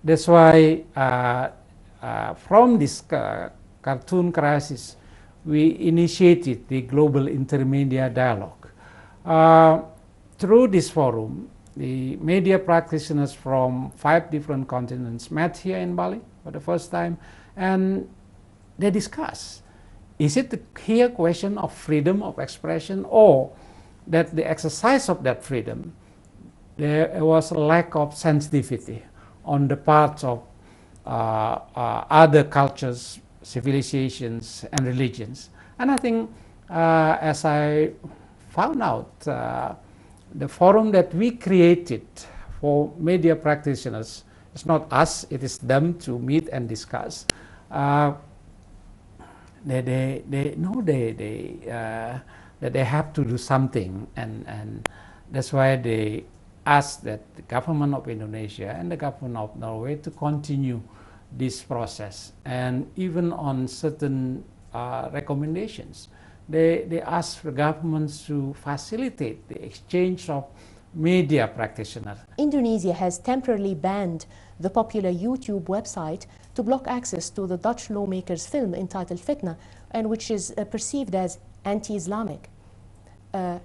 That's why from this cartoon crisis, we initiated the Global Intermedia Dialogue. Through this forum, the media practitioners from 5 different continents met here in Bali for the first time, and they discussed, is it here question of freedom of expression, or that the exercise of that freedom, there was a lack of sensitivity on the part of other cultures, civilizations, and religions. And I think as I found out, the forum that we created for media practitioners, it's not us, it is them to meet and discuss. They know that they have to do something, and that's why they asked that the government of Indonesia and the government of Norway to continue this process. And even on certain recommendations, they asked the governments to facilitate the exchange of media practitioners. Indonesia has temporarily banned the popular YouTube website to block access to the Dutch lawmaker's film entitled Fitna, and which is perceived as anti-Islamic.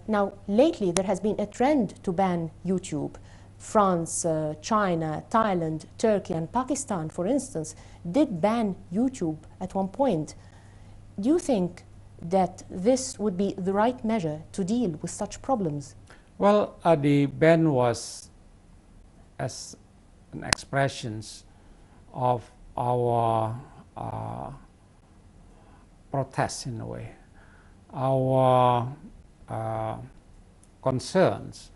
Now, lately there has been a trend to ban YouTube. France, China, Thailand, Turkey, and Pakistan, for instance, did ban YouTube at one point. Do you think that this would be the right measure to deal with such problems? Well, the ban was as an expression of our protest in a way, our concerns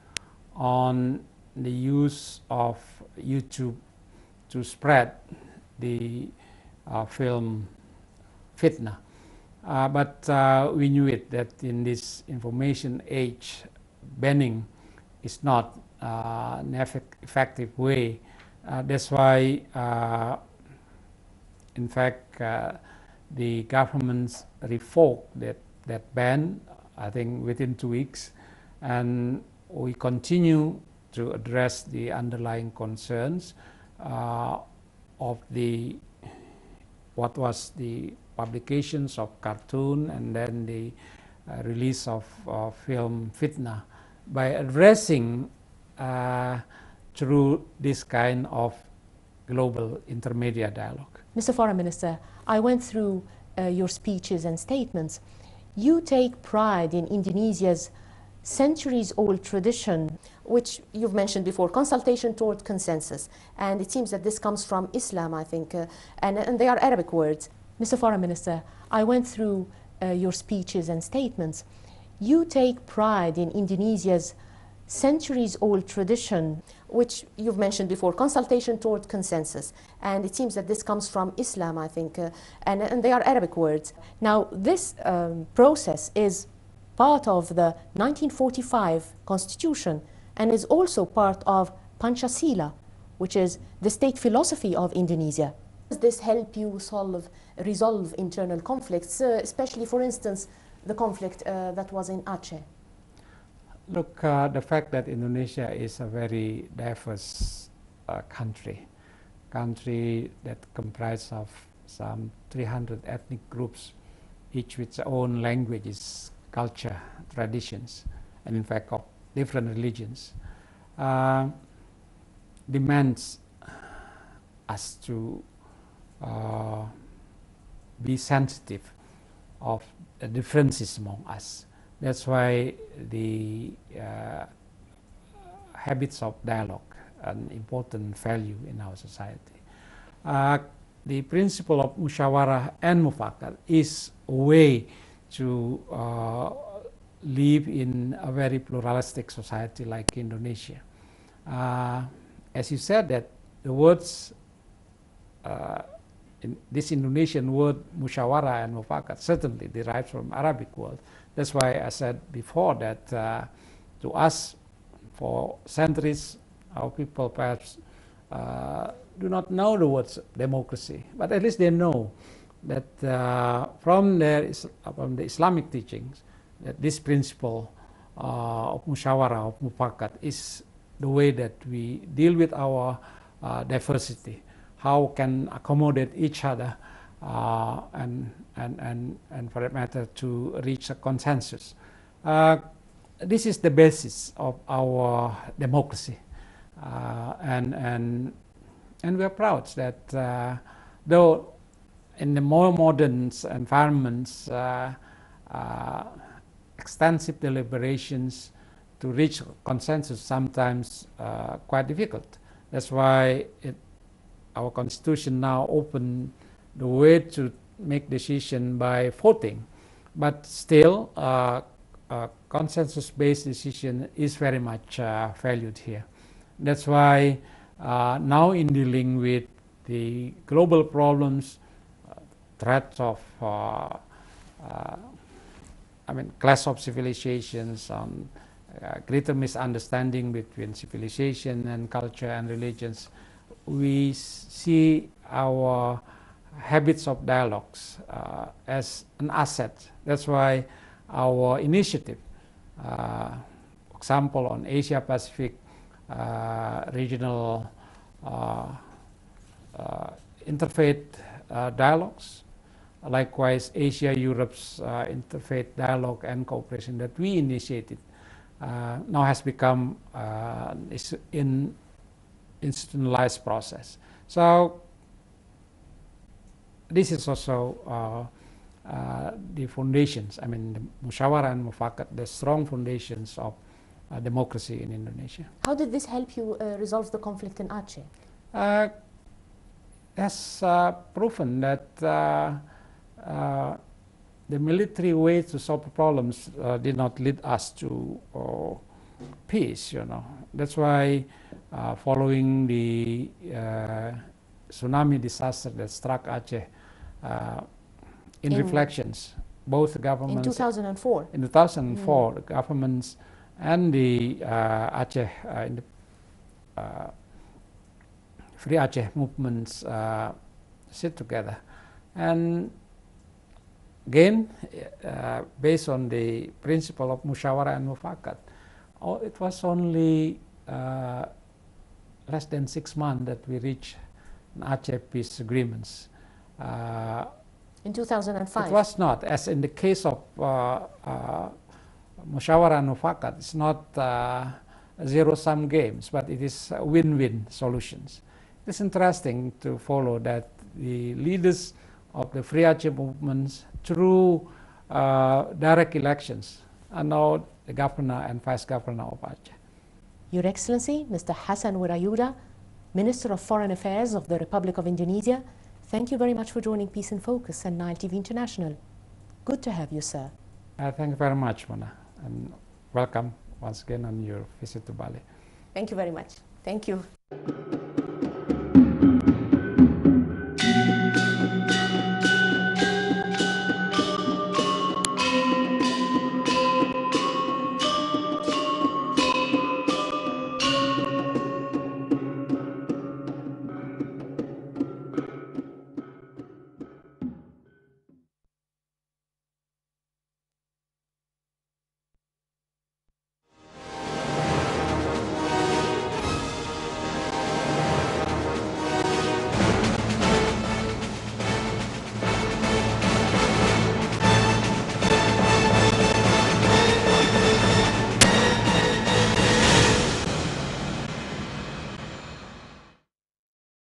on the use of YouTube to spread the film Fitna. But we knew it that in this information age, banning is not an effective way. That's why, in fact, the governments revoked that ban, I think within 2 weeks, and we continue to address the underlying concerns of the what was the publications of cartoon and then the release of film Fitna, by addressing through this kind of global intermedia dialogue. Mr. Foreign Minister, I went through your speeches and statements. You take pride in Indonesia's centuries-old tradition, which you've mentioned before, consultation toward consensus. And it seems that this comes from Islam, I think, and they are Arabic words. Mr. Foreign Minister, I went through your speeches and statements. You take pride in Indonesia's centuries-old tradition, which you've mentioned before, consultation toward consensus. And it seems that this comes from Islam, I think, and they are Arabic words. Now, this process is part of the 1945 Constitution and is also part of Pancasila, which is the state philosophy of Indonesia. Does this help you resolve internal conflicts, especially, for instance, the conflict that was in Aceh? Look, the fact that Indonesia is a very diverse country that comprises of some 300 ethnic groups, each with their own languages, culture, traditions, and in fact of different religions, demands us to be sensitive of the differences among us. That's why the habits of dialogue an important value in our society. The principle of musyawarah and mufakat is a way to live in a very pluralistic society like Indonesia. As you said, that the words, in this Indonesian word musyawarah and mufakat certainly derives from Arabic word. That's why I said before that to us, for centuries, our people perhaps do not know the words democracy, but at least they know that from the Islamic teachings, that this principle of musyawarah, of mufakat, is the way that we deal with our diversity. how can accommodate each other and for that matter to reach a consensus. This is the basis of our democracy, and we are proud that though in the more modern environments, extensive deliberations to reach consensus sometimes quite difficult. That's why our constitution now open the way to make decision by voting, but still consensus-based decision is very much valued here. That's why now in dealing with the global problems, threats of clash of civilizations, greater misunderstanding between civilization and culture and religions, we see our habits of dialogues as an asset. That's why our initiative, for example, on Asia Pacific regional interfaith dialogues, likewise Asia-Europe's interfaith dialogue and cooperation that we initiated, now has become an institutionalized process. So this is also the foundations, the Musyawarah and Mufakat, the strong foundations of democracy in Indonesia. How did this help you resolve the conflict in Aceh? Has proven that the military way to solve problems did not lead us to peace. That's why following the tsunami disaster that struck Aceh, in reflections, both governments in 2004. In 2004, the governments and the Aceh Free Aceh movements sit together, and again, based on the principle of Musyawarah and Mufakat, it was only less than 6 months that we reached an Aceh peace agreements. In 2005? It was not, as in the case of Musyawarah and Mufakat, it's not zero-sum games, but it is win-win solutions. It's interesting to follow that the leaders of the Free Aceh movements, through direct elections, are now the governor and vice governor of Aceh. Your Excellency, Mr. Hassan Wirajuda, Minister of Foreign Affairs of the Republic of Indonesia, thank you very much for joining Peace in Focus and Nile TV International. Good to have you, sir. Thank you very much, Mona, and welcome once again on your visit to Bali. Thank you very much. Thank you.